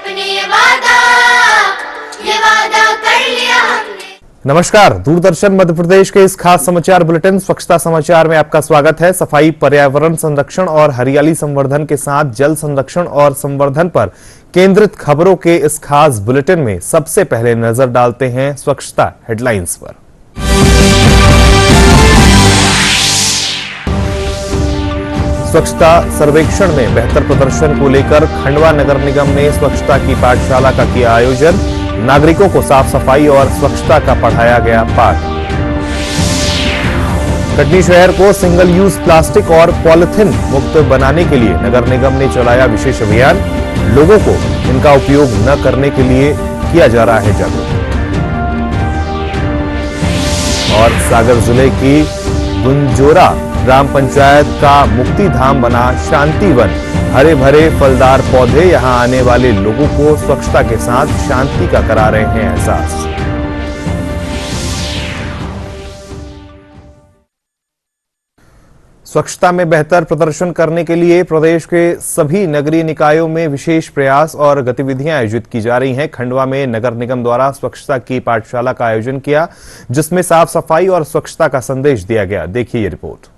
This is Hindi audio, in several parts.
अपने ये वादा कर लिया हमने। नमस्कार, दूरदर्शन मध्य प्रदेश के इस खास समाचार बुलेटिन स्वच्छता समाचार में आपका स्वागत है। सफाई, पर्यावरण संरक्षण और हरियाली संवर्धन के साथ जल संरक्षण और संवर्धन पर केंद्रित खबरों के इस खास बुलेटिन में सबसे पहले नजर डालते हैं स्वच्छता हेडलाइंस पर। स्वच्छता सर्वेक्षण में बेहतर प्रदर्शन को लेकर खंडवा नगर निगम ने स्वच्छता की पाठशाला का किया आयोजन। नागरिकों को साफ सफाई और स्वच्छता का पढ़ाया गया पाठ। कटनी शहर को सिंगल यूज प्लास्टिक और पॉलिथीन मुक्त बनाने के लिए नगर निगम ने चलाया विशेष अभियान। लोगों को इनका उपयोग न करने के लिए किया जा रहा है जागरूक। और सागर जिले की गुंजोरा ग्राम पंचायत का मुक्ति धाम बना शांति वन। हरे भरे फलदार पौधे यहां आने वाले लोगों को स्वच्छता के साथ शांति का करा रहे हैं एहसास। स्वच्छता में बेहतर प्रदर्शन करने के लिए प्रदेश के सभी नगरीय निकायों में विशेष प्रयास और गतिविधियां आयोजित की जा रही हैं। खंडवा में नगर निगम द्वारा स्वच्छता की पाठशाला का आयोजन किया, जिसमें साफ सफाई और स्वच्छता का संदेश दिया गया। देखिए ये रिपोर्ट।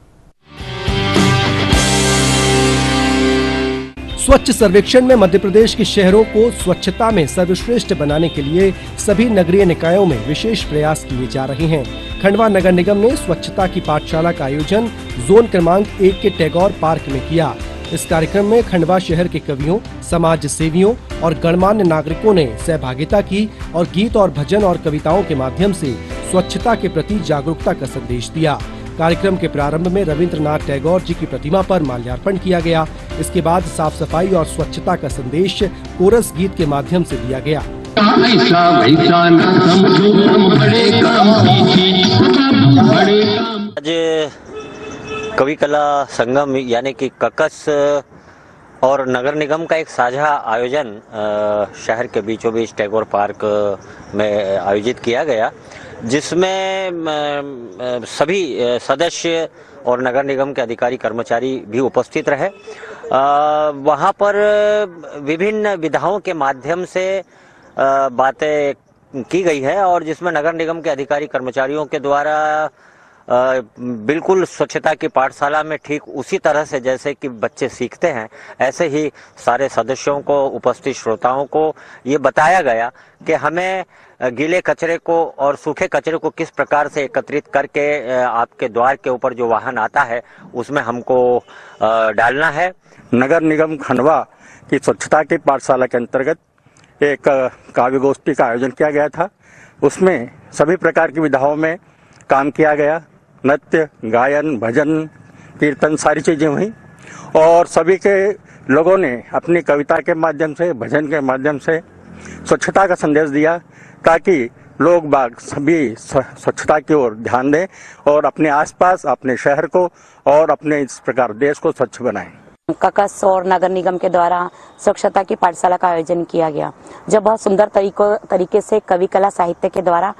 स्वच्छ सर्वेक्षण में मध्य प्रदेश के शहरों को स्वच्छता में सर्वश्रेष्ठ बनाने के लिए सभी नगरीय निकायों में विशेष प्रयास किए जा रहे हैं। खंडवा नगर निगम ने स्वच्छता की पाठशाला का आयोजन जोन क्रमांक 1 के टैगोर पार्क में किया। इस कार्यक्रम में खंडवा शहर के कवियों, समाज सेवियों और गणमान्य नागरिकों ने सहभागिता की और गीत और भजन और कविताओं के माध्यम से स्वच्छता के प्रति जागरूकता का संदेश दिया। कार्यक्रम के प्रारंभ में रविंद्रनाथ टैगोर जी की प्रतिमा पर माल्यार्पण किया गया। इसके बाद साफ सफाई और स्वच्छता का संदेश कोरस गीत के माध्यम से दिया गया। आज कवि कला संगम यानी कि ककस और नगर निगम का एक साझा आयोजन शहर के बीचों बीच टैगोर पार्क में आयोजित किया गया, जिसमें सभी सदस्य और नगर निगम के अधिकारी कर्मचारी भी उपस्थित रहे। वहाँ पर विभिन्न विधाओं के माध्यम से बातें की गई है और जिसमें नगर निगम के अधिकारी कर्मचारियों के द्वारा बिल्कुल स्वच्छता की पाठशाला में ठीक उसी तरह से जैसे कि बच्चे सीखते हैं, ऐसे ही सारे सदस्यों को, उपस्थित श्रोताओं को ये बताया गया कि हमें गीले कचरे को और सूखे कचरे को किस प्रकार से एकत्रित करके आपके द्वार के ऊपर जो वाहन आता है उसमें हमको डालना है। नगर निगम खंडवा की स्वच्छता की पाठशाला के अंतर्गत एक काव्य गोष्ठी का आयोजन किया गया था। उसमें सभी प्रकार की विधाओं में काम किया गया। नृत्य, गायन, भजन, कीर्तन सारी चीजें हुई और सभी के लोगों ने अपनी कविता के माध्यम से, भजन के माध्यम से स्वच्छता का संदेश दिया ताकि लोग बाग सभी स्वच्छता की ओर ध्यान दें और अपने आसपास, अपने शहर को और अपने इस प्रकार देश को स्वच्छ बनाएं। ककस और नगर निगम के द्वारा स्वच्छता की पाठशाला का आयोजन किया गया, जो बहुत सुंदर तरीके से कवि कला साहित्य के द्वारा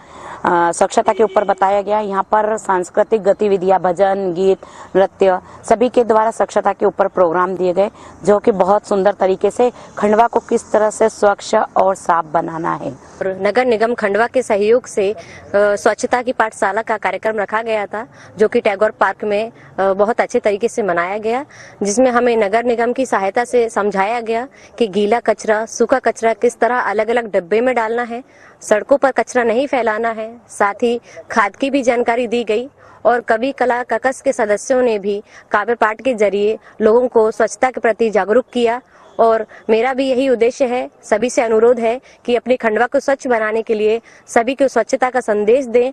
स्वच्छता के ऊपर बताया गया। यहाँ पर सांस्कृतिक गतिविधियां, भजन, गीत, नृत्य सभी के द्वारा स्वच्छता के ऊपर प्रोग्राम दिए गए, जो कि बहुत सुंदर तरीके से खंडवा को किस तरह से स्वच्छ और साफ बनाना है। नगर निगम खंडवा के सहयोग से स्वच्छता की पाठशाला का कार्यक्रम रखा गया था, जो कि टैगोर पार्क में बहुत अच्छे तरीके से मनाया गया, जिसमें हमें नगर निगम की सहायता से समझाया गया कि गीला कचरा, सूखा कचरा किस तरह अलग अलग डब्बे में डालना है, सड़कों पर कचरा नहीं फैलाना है। साथ ही खाद की भी जानकारी दी गई और कवि कला ककस के सदस्यों ने भी काव्य पाठ के जरिए लोगों को स्वच्छता के प्रति जागरूक किया। और मेरा भी यही उद्देश्य है, सभी से अनुरोध है कि अपने खंडवा को स्वच्छ बनाने के लिए सभी को स्वच्छता का संदेश दें।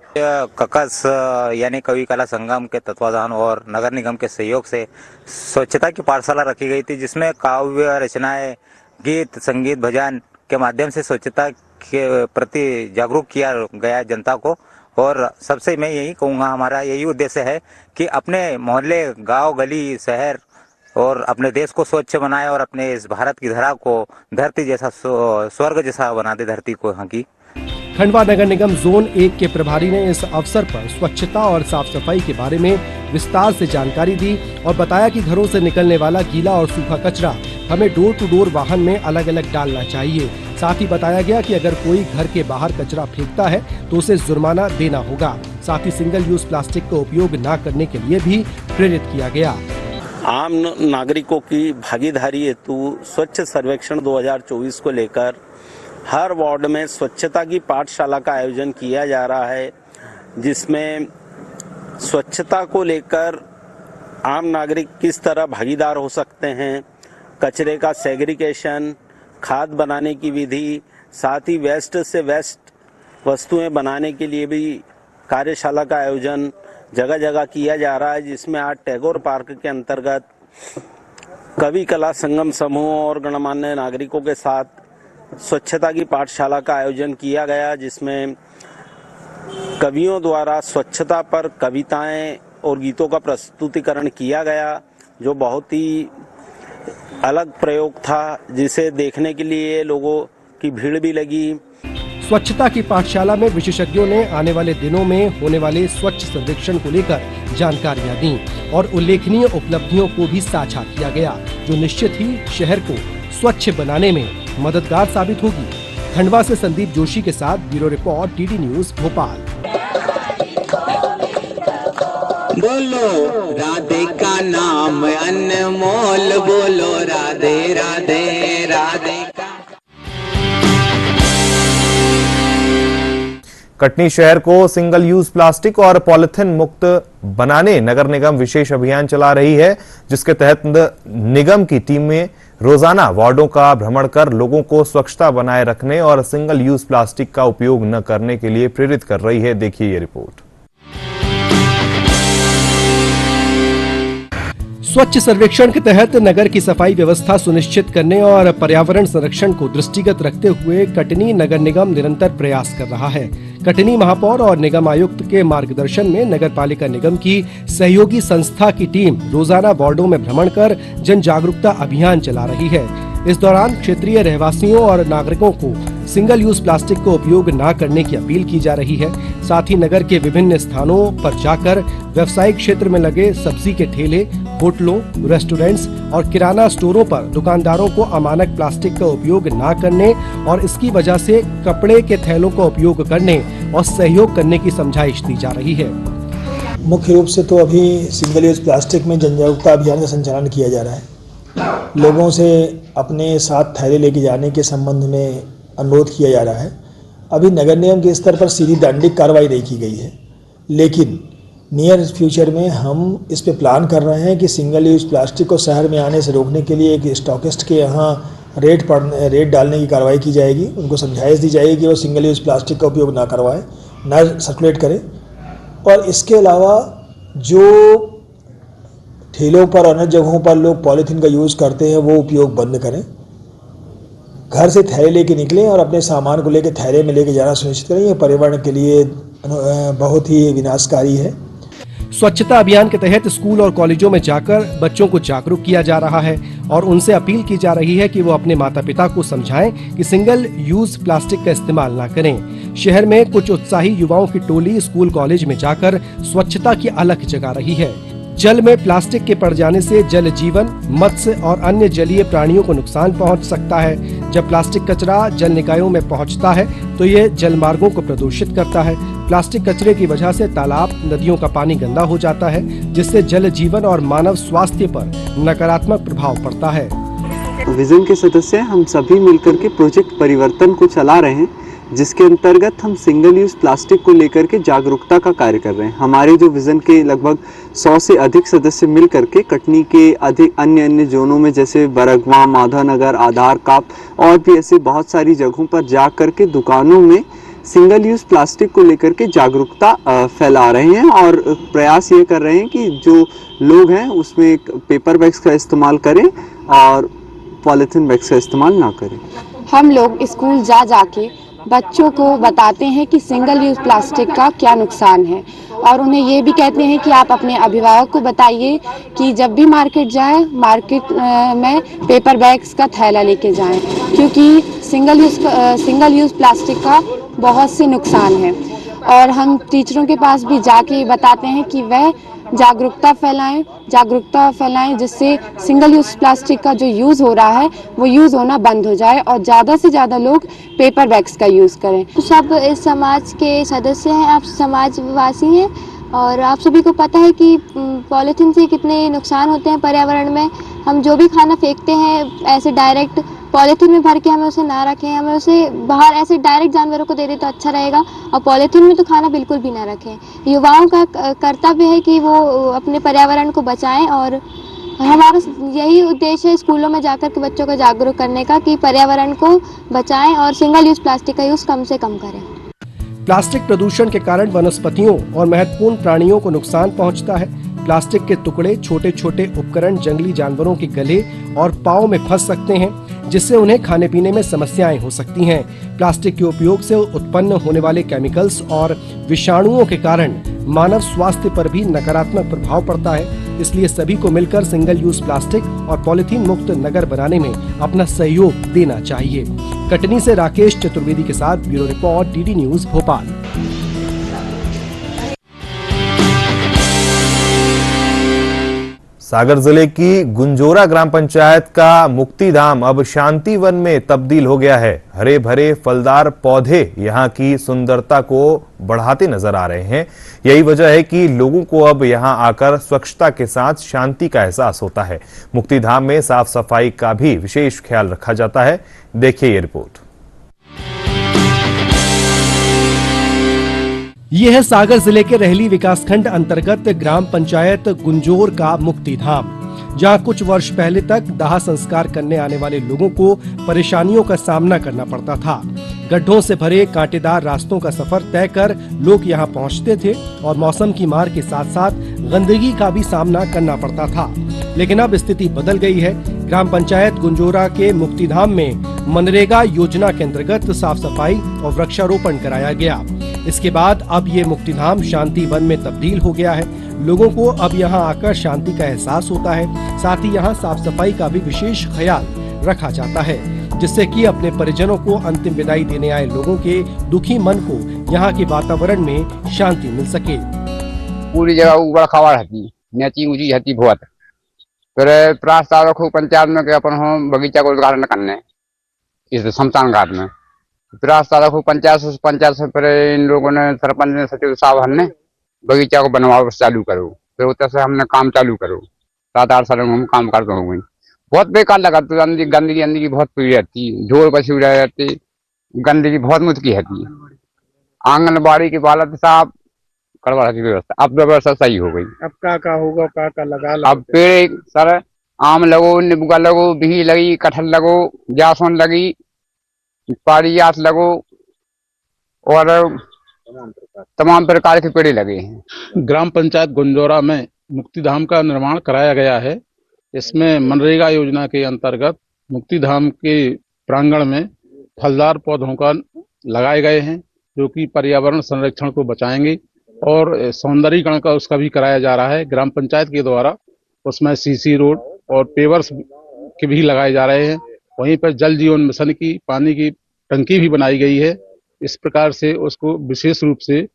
ककस यानी कवि कला संगम के तत्वाधान और नगर निगम के सहयोग से स्वच्छता की पाठशाला रखी गई थी, जिसमें काव्य रचनाएं, गीत, संगीत, भजन के माध्यम से स्वच्छता के प्रति जागरूक किया गया जनता को। और सबसे मैं यही कहूँगा, हमारा यही उद्देश्य है कि अपने मोहल्ले, गांव, गली, शहर और अपने देश को स्वच्छ बनाए और अपने इस भारत की धरा को धरती जैसा स्वर्ग जैसा बना दे धरती को यहाँ की। खंडवा नगर निगम जोन 1 के प्रभारी ने इस अवसर पर स्वच्छता और साफ सफाई के बारे में विस्तार से जानकारी दी और बताया कि घरों से निकलने वाला गीला और सूखा कचरा हमें डोर टू डोर वाहन में अलग अलग डालना चाहिए। साथ ही बताया गया कि अगर कोई घर के बाहर कचरा फेंकता है तो उसे जुर्माना देना होगा। साथ ही सिंगल यूज प्लास्टिक का उपयोग न करने के लिए भी प्रेरित किया गया। आम नागरिकों की भागीदारी हेतु स्वच्छ सर्वेक्षण 2024 को लेकर हर वार्ड में स्वच्छता की पाठशाला का आयोजन किया जा रहा है, जिसमें स्वच्छता को लेकर आम नागरिक किस तरह भागीदार हो सकते हैं, कचरे का सेग्रीगेशन, खाद बनाने की विधि, साथ ही वेस्ट से बेस्ट वस्तुएं बनाने के लिए भी कार्यशाला का आयोजन जगह जगह किया जा रहा है, जिसमें आज टैगोर पार्क के अंतर्गत कवि कला संगम समूह और गणमान्य नागरिकों के साथ स्वच्छता की पाठशाला का आयोजन किया गया, जिसमें कवियों द्वारा स्वच्छता पर कविताएं और गीतों का प्रस्तुतिकरण किया गया, जो बहुत ही अलग प्रयोग था, जिसे देखने के लिए लोगों की भीड़ भी लगी। स्वच्छता की पाठशाला में विशेषज्ञों ने आने वाले दिनों में होने वाले स्वच्छ सर्वेक्षण को लेकर जानकारियां दी और उल्लेखनीय उपलब्धियों को भी साझा किया गया, जो निश्चित ही शहर को स्वच्छ बनाने में मददगार साबित होगी। खंडवा से संदीप जोशी के साथ bureau report, TD news Bhopal. बोलो राधे का नाम अनमोल, बोलो राधे राधे राधे का। कटनी शहर को सिंगल यूज प्लास्टिक और पॉलिथीन मुक्त बनाने नगर निगम विशेष अभियान चला रही है, जिसके तहत निगम की टीमें रोजाना वार्डों का भ्रमण कर लोगों को स्वच्छता बनाए रखने और सिंगल यूज प्लास्टिक का उपयोग न करने के लिए प्रेरित कर रही है। देखिए ये रिपोर्ट। स्वच्छ सर्वेक्षण के तहत नगर की सफाई व्यवस्था सुनिश्चित करने और पर्यावरण संरक्षण को दृष्टिगत रखते हुए कटनी नगर निगम निरंतर प्रयास कर रहा है। कटनी महापौर और निगम आयुक्त के मार्गदर्शन में नगर पालिका निगम की सहयोगी संस्था की टीम रोजाना वार्डों में भ्रमण कर जन जागरूकता अभियान चला रही है। इस दौरान क्षेत्रीय रहवासियों और नागरिकों को सिंगल यूज प्लास्टिक का उपयोग न करने की अपील की जा रही है। साथ ही नगर के विभिन्न स्थानों पर जाकर व्यवसायिक क्षेत्र में लगे सब्जी के ठेले, होटलों, रेस्टोरेंट्स और किराना स्टोरों पर दुकानदारों को अमानक प्लास्टिक का उपयोग न करने और इसकी वजह से कपड़े के थैलों का उपयोग करने और सहयोग करने की समझाइश दी जा रही है। मुख्य रूप से तो अभी सिंगल यूज प्लास्टिक में जन जागरूकता अभियान का संचालन किया जा रहा है। लोगों से अपने साथ थैले लेके जाने के संबंध में अनुरोध किया जा रहा है। अभी नगर निगम के स्तर पर सीधी दंडिक कार्रवाई नहीं की गई है, लेकिन नियर फ्यूचर में हम इस पे प्लान कर रहे हैं कि सिंगल यूज प्लास्टिक को शहर में आने से रोकने के लिए एक स्टॉकिस्ट के यहाँ रेट डालने की कार्रवाई की जाएगी। उनको समझाइश दी जाएगी कि वो सिंगल यूज प्लास्टिक का उपयोग ना करवाएं, ना सर्कुलेट करें। और इसके अलावा जो ठेलों पर और अन्य जगहों पर लोग पॉलीथीन का यूज़ करते हैं वो उपयोग बंद करें। घर से थैले लेके निकलें और अपने सामान को लेकर थैले में लेके जाना सुनिश्चित करें। यह पर्यावरण के लिए बहुत ही विनाशकारी है। स्वच्छता अभियान के तहत स्कूल और कॉलेजों में जाकर बच्चों को जागरूक किया जा रहा है और उनसे अपील की जा रही है कि वो अपने माता पिता को समझाएं कि सिंगल यूज प्लास्टिक का इस्तेमाल ना करें। शहर में कुछ उत्साही युवाओं की टोली स्कूल कॉलेज में जाकर स्वच्छता की अलख जगा रही है। जल में प्लास्टिक के पड़ जाने से जल जीवन, मत्स्य और अन्य जलीय प्राणियों को नुकसान पहुंच सकता है। जब प्लास्टिक कचरा जल निकायों में पहुंचता है तो ये जल मार्गों को प्रदूषित करता है। प्लास्टिक कचरे की वजह से तालाब, नदियों का पानी गंदा हो जाता है, जिससे जल जीवन और मानव स्वास्थ्य पर नकारात्मक प्रभाव पड़ता है। विजन के सदस्य हम सभी मिलकर के प्रोजेक्ट परिवर्तन को चला रहे हैं, जिसके अंतर्गत हम सिंगल यूज प्लास्टिक को लेकर के जागरूकता का कार्य कर रहे हैं। हमारे जो विजन के लगभग 100 से अधिक सदस्य मिल करके कटनी के अधिक अन्य जोनों में जैसे बरगवा, माधवनगर, आधार काप और भी ऐसे बहुत सारी जगहों पर जा करके दुकानों में सिंगल यूज प्लास्टिक को लेकर के जागरूकता फैला रहे हैं और प्रयास ये कर रहे हैं कि जो लोग हैं उसमें पेपर बैग्स का इस्तेमाल करें और पॉलीथीन बैग्स का इस्तेमाल ना करें। हम लोग स्कूल जा जाके बच्चों को बताते हैं कि सिंगल यूज प्लास्टिक का क्या नुकसान है और उन्हें ये भी कहते हैं कि आप अपने अभिभावक को बताइए कि जब भी मार्केट जाएं, मार्केट में पेपर बैग्स का थैला लेके जाएं, क्योंकि सिंगल यूज प्लास्टिक का बहुत से नुकसान है। और हम टीचरों के पास भी जाके बताते हैं कि वह जागरूकता फैलाएं जिससे सिंगल यूज प्लास्टिक का जो यूज़ हो रहा है वो यूज़ होना बंद हो जाए और ज़्यादा से ज़्यादा लोग पेपर बैग्स का यूज़ करें। सब इस समाज के सदस्य हैं, आप समाजवासी हैं और आप सभी को पता है कि पॉलीथीन से कितने नुकसान होते हैं पर्यावरण में। हम जो भी खाना फेंकते हैं ऐसे डायरेक्ट पॉलीथीन में भर के हमें उसे ना रखें, हमें उसे बाहर ऐसे डायरेक्ट जानवरों को दे दें तो अच्छा रहेगा और पॉलीथीन में तो खाना बिल्कुल भी ना रखें। युवाओं का कर्तव्य है कि वो अपने पर्यावरण को बचाएं और हमारा यही उद्देश्य है स्कूलों में जाकर के बच्चों को जागरूक करने का कि पर्यावरण को बचाएं और सिंगल यूज प्लास्टिक का यूज़ कम से कम करें। प्लास्टिक प्रदूषण के कारण वनस्पतियों और महत्वपूर्ण प्राणियों को नुकसान पहुंचता है। प्लास्टिक के टुकड़े, छोटे छोटे उपकरण जंगली जानवरों के गले और पाँव में फंस सकते हैं, जिससे उन्हें खाने पीने में समस्याएं हो सकती हैं। प्लास्टिक के उपयोग से उत्पन्न होने वाले केमिकल्स और विषाणुओं के कारण मानव स्वास्थ्य पर भी नकारात्मक प्रभाव पड़ता है। इसलिए सभी को मिलकर सिंगल यूज प्लास्टिक और पॉलीथीन मुक्त नगर बनाने में अपना सहयोग देना चाहिए। कटनी से राकेश चतुर्वेदी के साथ bureau report, DD news Bhopal. Sagar जिले की गुंजोरा ग्राम पंचायत का मुक्तिधाम अब शांति वन में तब्दील हो गया है। हरे भरे फलदार पौधे यहां की सुंदरता को बढ़ाते नजर आ रहे हैं। यही वजह है कि लोगों को अब यहां आकर स्वच्छता के साथ शांति का एहसास होता है। मुक्तिधाम में साफ सफाई का भी विशेष ख्याल रखा जाता है। देखिए ये रिपोर्ट। ये है सागर जिले के रहली विकासखंड अंतर्गत ग्राम पंचायत गुंजोर का मुक्तिधाम, जहां कुछ वर्ष पहले तक दाह संस्कार करने आने वाले लोगों को परेशानियों का सामना करना पड़ता था। गड्ढों से भरे कांटेदार रास्तों का सफर तय कर लोग यहां पहुंचते थे और मौसम की मार के साथ साथ गंदगी का भी सामना करना पड़ता था। लेकिन अब स्थिति बदल गई है। ग्राम पंचायत गुंजोरा के मुक्तिधाम में मनरेगा योजना के अंतर्गत साफ सफाई और वृक्षारोपण कराया गया। इसके बाद अब ये मुक्तिधाम शांति वन में तब्दील हो गया है। लोगों को अब यहाँ आकर शांति का एहसास होता है। साथ ही यहाँ साफ सफाई का भी विशेष ख्याल रखा जाता है, जिससे कि अपने परिजनों को अंतिम विदाई देने आए लोगों के दुखी मन को यहाँ के वातावरण में शांति मिल सके। पूरी जगह ऊबड़ खाबड़ हती, नीची ऊंची हती बहुत। फिर प्रस्ताव रखो पंचायत में कि अपन हम बगीचा को उद्घाटन करने इस शमशान घाट में। प्रस्ताव रखो पंचायत से फिर इन लोगों ने सरपंच ने सचिव साहब ने बगीचा को बनवाओ चालू करो। फिर उतर से हमने काम चालू करो। 7-8 साल में हम काम करते हो गई। बहुत बेकार लगा। तो गंदगी बहुत पीड़ी रहती, ढोल पशु रहती, गंदगी बहुत मुश्किल रहती। आंगनबाड़ी की हालत साफ करवा रही व्यवस्था, अब व्यवस्था सही हो गई। अब क्या होगा, क्या लगा? अब पेड़ सर आम लगो, नींबू लगो, बिही लगी, कटहल लगो, जासवन लगी, पारिजात लगो और तमाम प्रकार के पेड़ लगे हैं। ग्राम पंचायत गुंजोरा में मुक्तिधाम का निर्माण कराया गया है। इसमें मनरेगा योजना के अंतर्गत मुक्तिधाम के प्रांगण में फलदार पौधों का लगाए गए हैं, जो कि पर्यावरण संरक्षण को बचाएंगे और सौंदर्यीकरण का उसका भी कराया जा रहा है। ग्राम पंचायत के द्वारा उसमें सीसी रोड और पेवर्स के भी लगाए जा रहे हैं। वहीं पर जल जीवन मिशन की पानी की टंकी भी बनाई गई है। इस प्रकार से उसको विशेष रूप से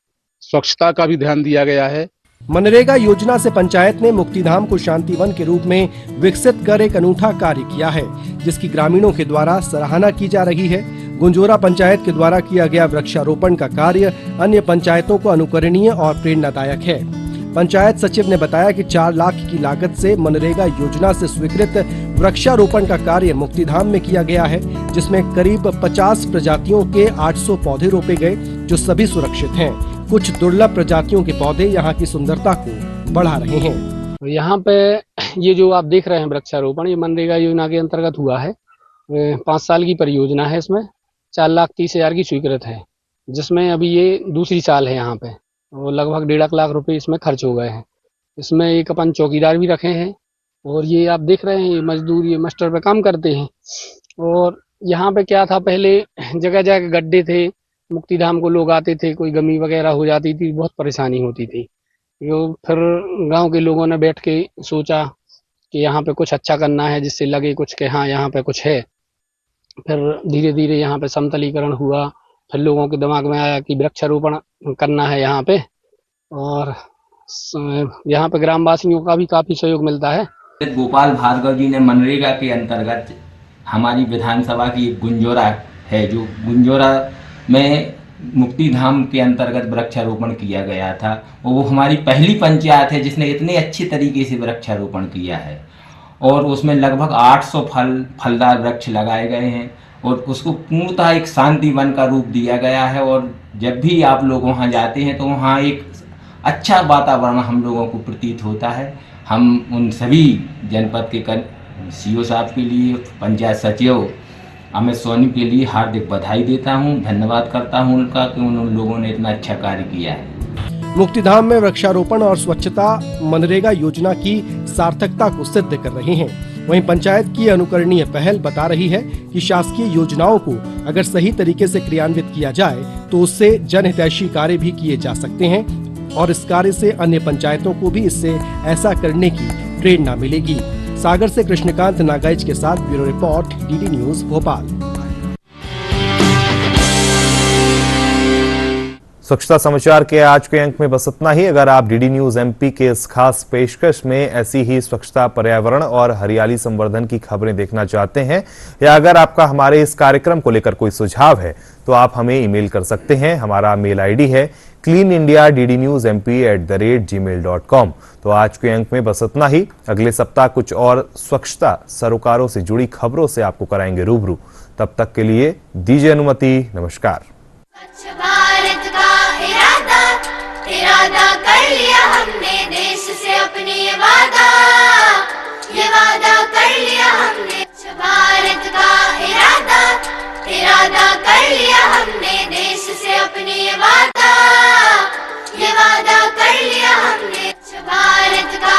स्वच्छता का भी ध्यान दिया गया है। मनरेगा योजना से पंचायत ने मुक्तिधाम को शांतिवन के रूप में विकसित कर एक अनूठा कार्य किया है, जिसकी ग्रामीणों के द्वारा सराहना की जा रही है। गुंजोरा पंचायत के द्वारा किया गया वृक्षारोपण का कार्य अन्य पंचायतों को अनुकरणीय और प्रेरणादायक है। पंचायत सचिव ने बताया कि 4 लाख की लागत से मनरेगा योजना से स्वीकृत वृक्षारोपण का कार्य मुक्तिधाम में किया गया है, जिसमें करीब 50 प्रजातियों के 800 पौधे रोपे गए, जो सभी सुरक्षित हैं। कुछ दुर्लभ प्रजातियों के पौधे यहाँ की सुंदरता को बढ़ा रहे हैं। यहाँ पे ये जो आप देख रहे हैं वृक्षारोपण, ये मनरेगा योजना के अंतर्गत हुआ है। 5 साल की परियोजना है। इसमें 4,30,000 की स्वीकृत है, जिसमें अभी ये दूसरी साल है। यहाँ पे और लगभग 1.5 लाख रुपए इसमें खर्च हो गए हैं। इसमें एक अपन चौकीदार भी रखे हैं और ये आप देख रहे हैं ये मजदूर ये मास्टर पे काम करते हैं। और यहाँ पे क्या था, पहले जगह जगह गड्ढे थे, मुक्तिधाम को लोग आते थे, कोई गमी वगैरह हो जाती थी, बहुत परेशानी होती थी। फिर गांव के लोगों ने बैठ के सोचा कि यहाँ पे कुछ अच्छा करना है, जिससे लगे कुछ कि हाँ यहाँ पे कुछ है। फिर धीरे धीरे यहाँ पे समतलीकरण हुआ। फिर लोगों के दिमाग में आया कि वृक्षारोपण करना है यहाँ पे, और यहाँ पे ग्रामवासियों का भी काफी सहयोग मिलता है। गोपाल भार्गव जी ने मनरेगा के अंतर्गत हमारी विधानसभा की एक गुंजोरा है, जो गुंजोरा में मुक्ति धाम के अंतर्गत वृक्षारोपण किया गया था। वो हमारी पहली पंचायत है जिसने इतने अच्छे तरीके से वृक्षारोपण किया है और उसमें लगभग 800 फलदार वृक्ष लगाए गए हैं और उसको पूर्णतः एक शांति वन का रूप दिया गया है। और जब भी आप लोग वहाँ जाते हैं तो वहाँ एक अच्छा वातावरण हम लोगों को प्रतीत होता है। हम उन सभी जनपद के सीओ साहब के लिए, पंचायत सचिव अमित सोनी के लिए हार्दिक बधाई देता हूं, धन्यवाद करता हूं उनका कि उन लोगों ने इतना अच्छा कार्य किया है। मुक्तिधाम में वृक्षारोपण और स्वच्छता मनरेगा योजना की सार्थकता को सिद्ध कर रहे हैं। वहीं पंचायत की अनुकरणीय पहल बता रही है कि शासकीय योजनाओं को अगर सही तरीके से क्रियान्वित किया जाए तो उससे जनहितैषी कार्य भी किए जा सकते हैं और इस कार्य से अन्य पंचायतों को भी इससे ऐसा करने की प्रेरणा मिलेगी। सागर से कृष्णकांत नागाइच के साथ bureau report, DD news Bhopal. स्वच्छता समाचार के आज के अंक में बस इतना ही। अगर आप डीडी न्यूज एमपी के इस खास पेशकश में ऐसी ही स्वच्छता, पर्यावरण और हरियाली संवर्धन की खबरें देखना चाहते हैं या अगर आपका हमारे इस कार्यक्रम को लेकर कोई सुझाव है तो आप हमें ईमेल कर सकते हैं। हमारा मेल आईडी है cleanindiaddnewsmp@gmail.com। तो आज के अंक में बस इतना ही। अगले सप्ताह कुछ और स्वच्छता सरोकारों से जुड़ी खबरों से आपको कराएंगे रूबरू। तब तक के लिए दीजिए अनुमति। नमस्कार। भारत का इरादा कर लिया हमने, देश से अपनी ये वादा कर लिया हमने। भारत का इरादा कर लिया हमने, देश से अपनी ये वादा कर लिया हमने। भारत का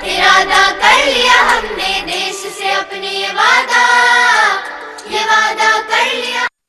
इरादा कर लिया हमने, देश से अपनी ये वादा